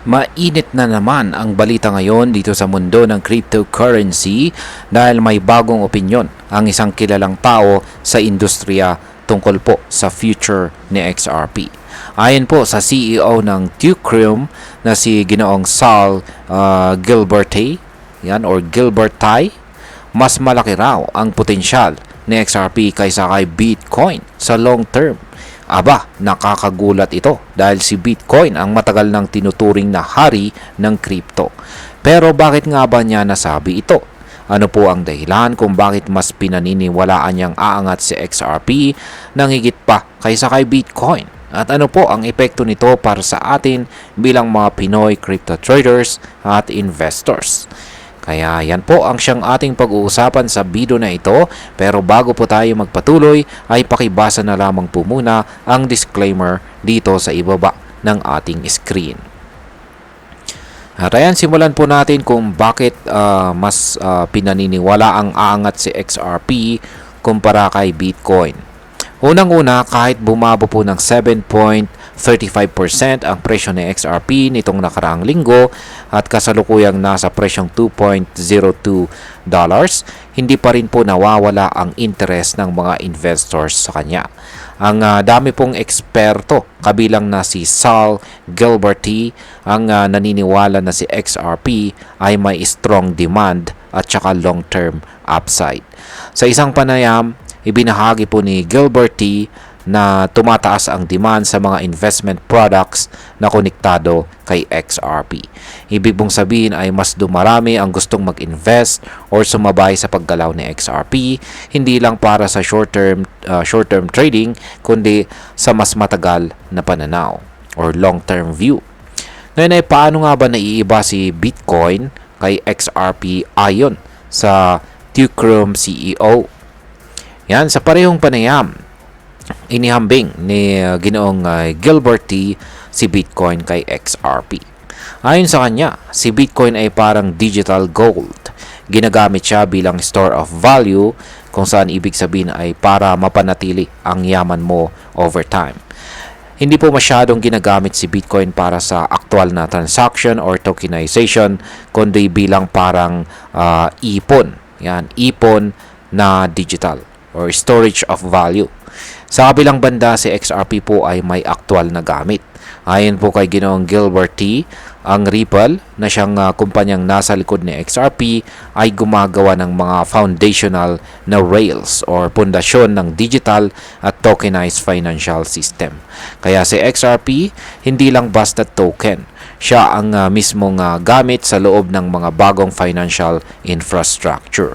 Mainit na naman ang balita ngayon dito sa mundo ng cryptocurrency dahil may bagong opinyon ang isang kilalang tao sa industriya tungkol po sa future ni XRP. Ayon po sa CEO ng Teucrium na si Ginoong Sal Gilberty, yan or Gilberty, mas malaki raw ang potensyal ni XRP kaysa kay Bitcoin sa long term. Aba, nakakagulat ito dahil si Bitcoin ang matagal nang tinuturing na hari ng crypto. Pero bakit nga ba niya nasabi ito? Ano po ang dahilan kung bakit mas pinaniniwalaan niyang aangat si XRP nang higit pa kaysa kay Bitcoin? At ano po ang epekto nito para sa atin bilang mga Pinoy crypto traders at investors? Kaya yan po ang siyang ating pag-uusapan sa video na ito. Pero bago po tayo magpatuloy ay pakibasa na lamang po muna ang disclaimer dito sa ibaba ng ating screen. At ayan, simulan po natin kung bakit mas pinaniniwala ang aangat si XRP kumpara kay Bitcoin. Unang-una, kahit bumaba po ng 7.35% ang presyo ni XRP nitong nakaraang linggo at kasalukuyang nasa presyong $2.02, hindi pa rin po nawawala ang interest ng mga investors sa kanya. Ang dami pong eksperto, kabilang na si Sal Gilberty, ang naniniwala na si XRP ay may strong demand at saka long-term upside. Sa isang panayam, ibinahagi po ni Gilberty na tumataas ang demand sa mga investment products na konektado kay XRP. Ibig pong sabihin ay mas dumarami ang gustong mag-invest or sumabay sa paggalaw ni XRP, hindi lang para sa short-term trading, kundi sa mas matagal na pananaw or long-term view. Ngayon ay paano nga ba naiiba si Bitcoin kay XRP ayon sa Teucrium CEO? Yan, sa parehong panayam, inihambing ni Ginoong Gilberty si Bitcoin kay XRP. Ayon sa kanya, si Bitcoin ay parang digital gold. Ginagamit siya bilang store of value, kung saan ibig sabihin ay para mapanatili ang yaman mo over time. Hindi po masyadong ginagamit si Bitcoin para sa aktual na transaction or tokenization, kundi bilang parang ipon. Yan, ipon na digital or storage of value. Sa kabilang banda, si XRP po ay may aktual na gamit. Ayon po kay Ginoong Gilberty, ang Ripple na siyang kumpanyang nasa likod ni XRP ay gumagawa ng mga foundational na rails or pundasyon ng digital at tokenized financial system. Kaya si XRP hindi lang basta token, siya ang mismong gamit sa loob ng mga bagong financial infrastructure.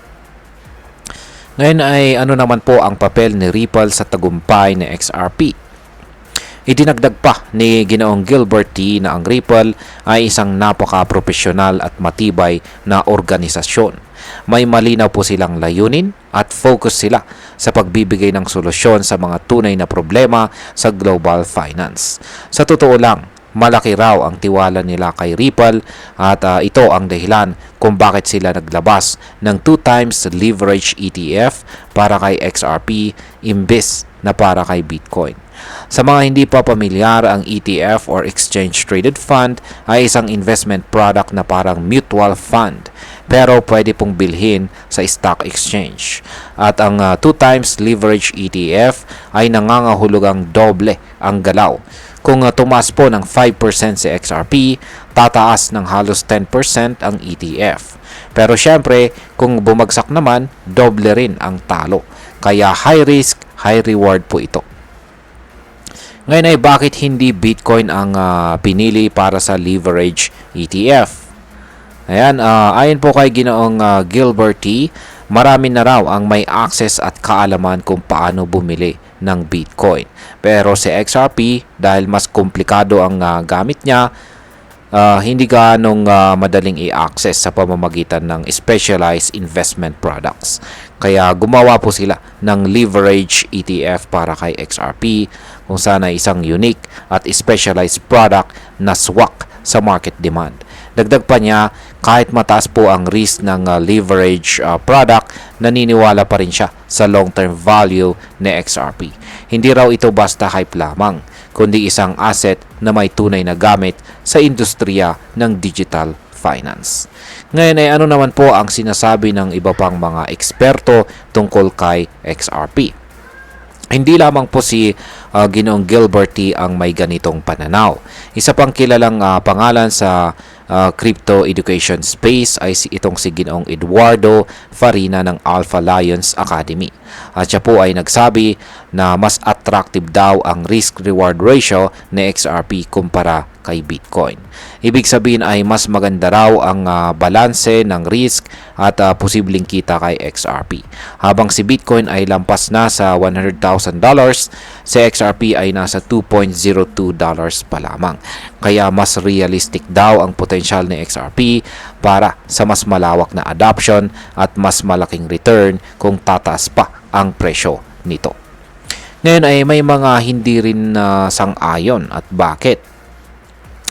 Ngayon ay ano naman po ang papel ni Ripple sa tagumpay ni XRP? Idinagdag pa ni Ginoong Gilberty na ang Ripple ay isang napaka-profesional at matibay na organisasyon. May malinaw po silang layunin at focus sila sa pagbibigay ng solusyon sa mga tunay na problema sa global finance. Sa totoo lang, malaki raw ang tiwala nila kay Ripple at ito ang dahilan kung bakit sila naglabas ng 2 times leverage ETF para kay XRP imbes na para kay Bitcoin. Sa mga hindi pa pamilyar, ang ETF or Exchange Traded Fund ay isang investment product na parang mutual fund pero pwede pong bilhin sa stock exchange. At ang 2 times leverage ETF ay nangangahulugang doble ang galaw. Kung tumaas po ng 5% si XRP, tataas ng halos 10% ang ETF. Pero syempre, kung bumagsak naman, doble rin ang talo. Kaya high risk, high reward po ito. Ngayon ay bakit hindi Bitcoin ang pinili para sa leverage ETF? Ayan, ayon po kay Ginoong Gilberty, marami na raw ang may access at kaalaman kung paano bumili ng Bitcoin. Pero si XRP, dahil mas komplikado ang gamit niya, hindi ganong madaling i-access sa pamamagitan ng specialized investment products. Kaya gumawa po sila ng leverage ETF para kay XRP, kung saan ay isang unique at specialized product na swak sa market demand. Dagdag pa niya, kahit mataas po ang risk ng leverage product, naniniwala pa rin siya sa long-term value ni XRP. Hindi raw ito basta hype lamang, kundi isang asset na may tunay na gamit sa industriya ng digital finance. Ngayon ay ano naman po ang sinasabi ng iba pang mga eksperto tungkol kay XRP? Hindi lamang po si Ginoong Gilbert T. ang may ganitong pananaw. Isa pang kilalang pangalan sa crypto education space ay itong si Ginoong Eduardo Farina ng Alpha Lions Academy. At siya po ay nagsabi na mas attractive daw ang risk-reward ratio ni XRP kumpara kay Bitcoin. Ibig sabihin ay mas maganda raw ang balanse ng risk at posibleng kita kay XRP. Habang si Bitcoin ay lampas na sa $100,000, si XRP ay nasa $2.02 pa lamang. Kaya mas realistic daw ang potensyal ni XRP para sa mas malawak na adoption at mas malaking return kung tataas pa ang presyo nito. Ngayon ay may mga hindi rin sang-ayon at bakit?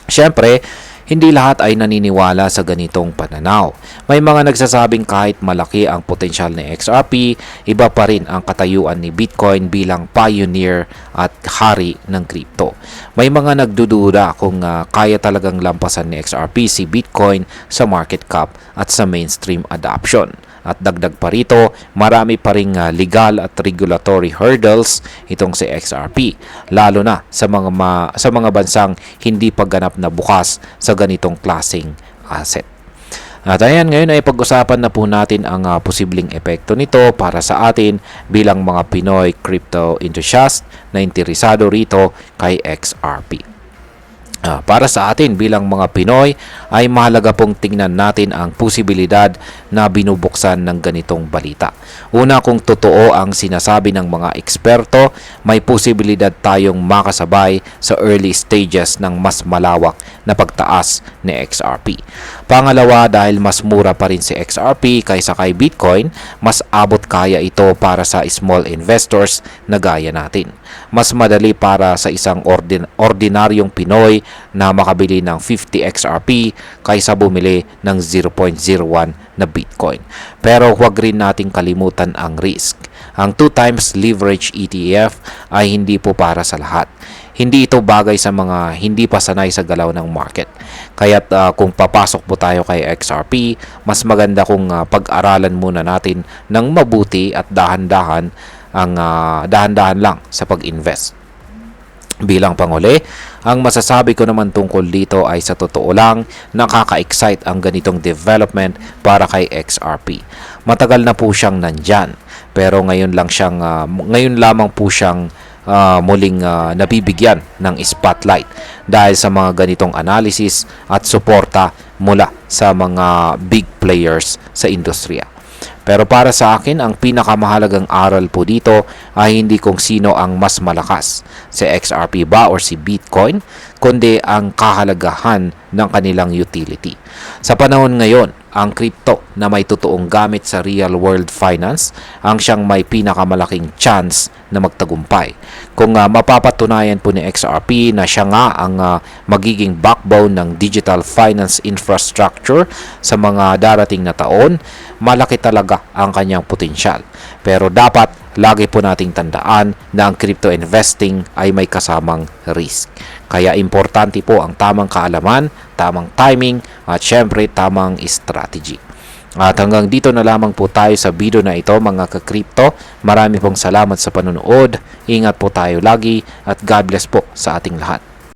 Siyempre, hindi lahat ay naniniwala sa ganitong pananaw. May mga nagsasabing kahit malaki ang potensyal ni XRP, iba pa rin ang katayuan ni Bitcoin bilang pioneer at hari ng crypto. May mga nagdududa kung kaya talagang lampasan ni XRP si Bitcoin sa market cap at sa mainstream adoption. At dagdag pa rito, marami pa ring legal at regulatory hurdles itong si XRP, lalo na sa mga bansang hindi pa ganap na bukas sa ganitong klaseng asset. At ayan, ngayon ay pag-usapan na po natin ang posibleng epekto nito para sa atin bilang mga Pinoy crypto enthusiast na interesado rito kay XRP. Para sa atin bilang mga Pinoy ay mahalaga pong tingnan natin ang posibilidad na binubuksan ng ganitong balita. Una, kung totoo ang sinasabi ng mga eksperto, may posibilidad tayong makasabay sa early stages ng mas malawak na pagtaas ni XRP. Pangalawa, dahil mas mura pa rin si XRP kaysa kay Bitcoin, mas abot kaya ito para sa small investors na gaya natin. Mas madali para sa isang ordinaryong Pinoy na makabili ng 50 XRP kaysa bumili ng 0.01 na Bitcoin. Pero huwag rin nating kalimutan ang risk. Ang 2 times leverage ETF ay hindi po para sa lahat. Hindi ito bagay sa mga hindi pa sanay sa galaw ng market. Kaya't kung papasok po tayo kay XRP, mas maganda kung pag-aralan muna natin ng mabuti at dahan-dahan lang sa pag-invest. Bilang panguli, ang masasabi ko naman tungkol dito ay sa totoo lang nakaka-excite ang ganitong development para kay XRP. Matagal na po siyang nandyan, pero ngayon lamang po siyang muling nabibigyan ng spotlight dahil sa mga ganitong analysis at suporta mula sa mga big players sa industriya. Pero para sa akin, ang pinakamahalagang aral po dito ay hindi kung sino ang mas malakas, si XRP ba or si Bitcoin, kundi ang kahalagahan ng kanilang utility. Sa panahon ngayon, ang crypto na may totoong gamit sa real world finance ang siyang may pinakamalaking chance na magtagumpay. Kung mapapatunayan po ni XRP na siya nga ang magiging backbone ng digital finance infrastructure sa mga darating na taon, malaki talaga ang kanyang potensyal. Pero dapat lagi po nating tandaan na ang crypto investing ay may kasamang risk. Kaya importante po ang tamang kaalaman, tamang timing, at syempre tamang strategy. At hanggang dito na lamang po tayo sa video na ito mga ka-crypto. Marami pong salamat sa panonood. Ingat po tayo lagi at God bless po sa ating lahat.